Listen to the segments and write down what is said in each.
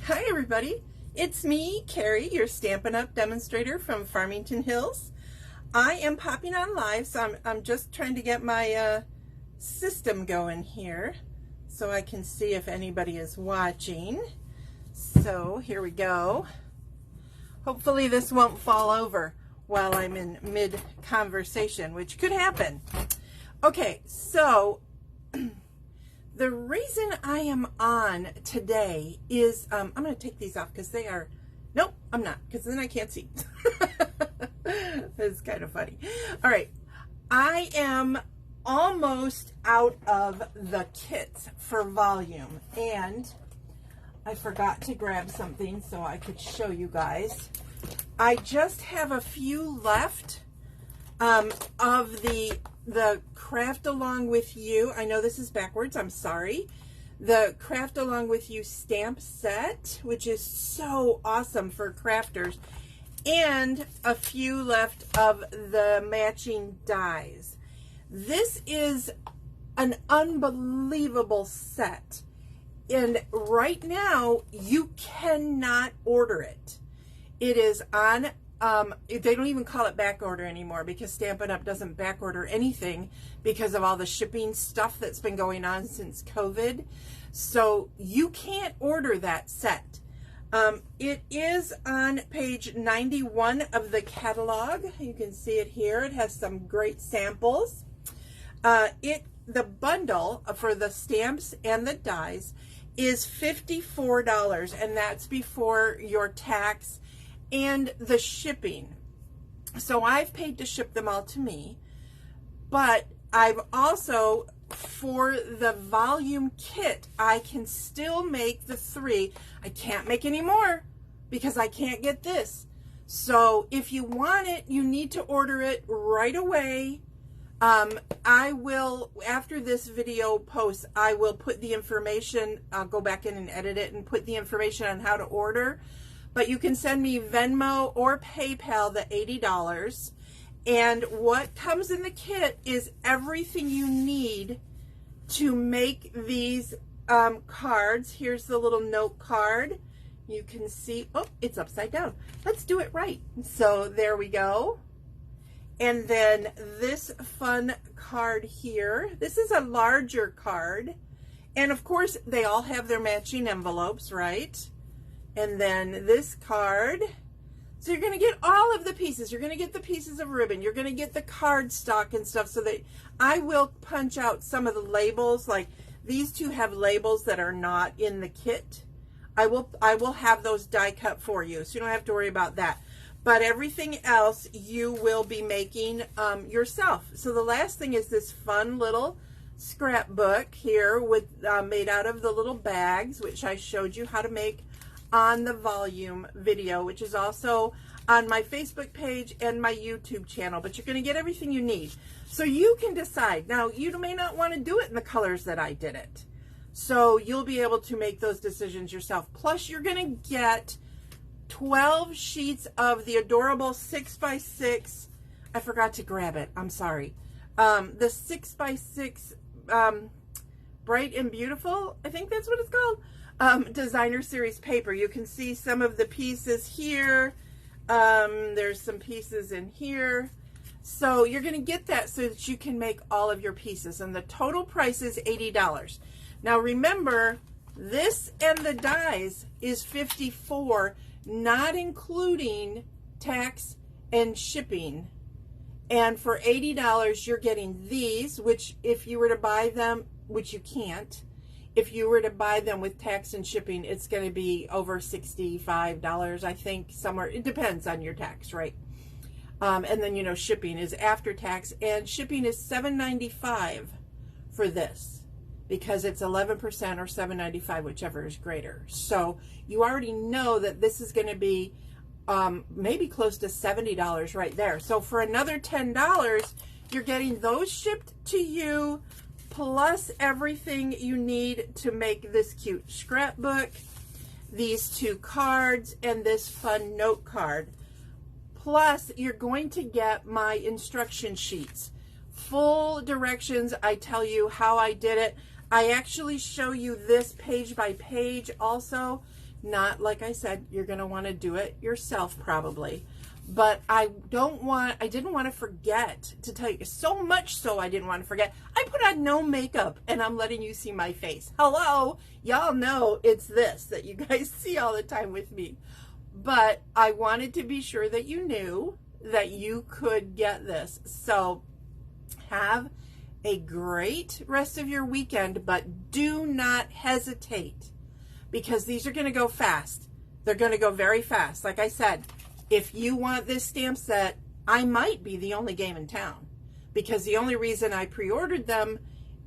Hi everybody, it's me, Carrie, your Stampin' Up! Demonstrator from Farmington Hills. I am popping on live, so I'm just trying to get my system going here so I can see if anybody is watching. So here we go. Hopefully this won't fall over while I'm in mid-conversation, which could happen. Okay, so the reason I am on today is, I'm going to take these off because they are, nope, I'm not, because then I can't see. It's kind of funny. All right, I am almost out of the kits for volume, and I forgot to grab something so I could show you guys. I just have a few left of the Craft Along With You. I know this is backwards, I'm sorry. The Craft Along With You stamp set, which is so awesome for crafters, and a few left of the matching dies. This is an unbelievable set, and right now you cannot order it. It is on they don't even call it back order anymore because Stampin' Up! Doesn't back order anything because of all the shipping stuff that's been going on since COVID. So you can't order that set. It is on page 91 of the catalog. You can see it here. It has some great samples. The bundle for the stamps and the dies is $54, and that's before your tax and the shipping. So I've paid to ship them all to me, but I've also, for the volume kit, I can still make the 3. I can't make any more because I can't get this. So if you want it, you need to order it right away. I will, after this video posts, I will put the information, I'll go back in and edit it and put the information on how to order. But you can send me Venmo or PayPal the $80. And what comes in the kit is everything you need to make these cards. Here's the little note card. You can see, oh, it's upside down. Let's do it right. So there we go. And then this fun card here. This is a larger card. And of course, they all have their matching envelopes, right? And then this card. So you're going to get all of the pieces. You're going to get the pieces of ribbon. You're going to get the card stock and stuff. So that I will punch out some of the labels. Like these two have labels that are not in the kit. I will have those die cut for you. So you don't have to worry about that. But everything else you will be making yourself. So the last thing is this fun little scrapbook here with made out of the little bags, which I showed you how to make on the volume video, which is also on my Facebook page and my YouTube channel. But you're going to get everything you need. So you can decide. Now, you may not want to do it in the colors that I did it. So you'll be able to make those decisions yourself. Plus, you're going to get 12 sheets of the adorable 6x6. I forgot to grab it. I'm sorry. The 6x6 Bright and Beautiful, I think that's what it's called. Designer series paper. You can see some of the pieces here. There's some pieces in here. So you're going to get that so that you can make all of your pieces. And the total price is $80. Now remember, this and the dies is $54, not including tax and shipping. And for $80, you're getting these, which if you were to buy them, which you can't, if you were to buy them with tax and shipping, it's going to be over $65, I think, somewhere. It depends on your tax, right? And then, you know, shipping is after tax, and shipping is $7.95 for this because it's 11% or $7.95, whichever is greater. So you already know that this is going to be maybe close to $70 right there. So for another $10, you're getting those shipped to you, plus everything you need to make this cute scrapbook, these 2 cards, and this fun note card. Plus, you're going to get my instruction sheets. Full directions. I tell you how I did it. I actually show you this page by page also, Not, like I said, you're going to want to do it yourself probably. But I didn't want to forget to tell you, so much so I didn't want to forget. I put on no makeup and I'm letting you see my face. Hello, y'all know it's this that you guys see all the time with me. But I wanted to be sure that you knew that you could get this. So have a great rest of your weekend, but do not hesitate because these are going to go fast. They're going to go very fast. Like I said, if you want this stamp set, I might be the only game in town because the only reason I pre-ordered them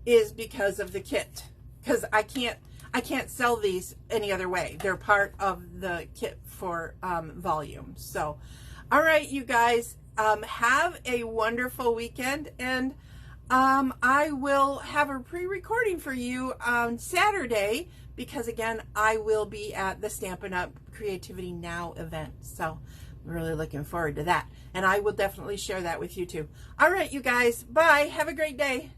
is because of the kit, because I can't sell these any other way. They're part of the kit for volume. So, all right, you guys, have a wonderful weekend, and I will have a pre-recording for you on Saturday because, again, I will be at the Stampin' Up! Creativity Now event. So I'm really looking forward to that. And I will definitely share that with you too. All right, you guys. Bye. Have a great day.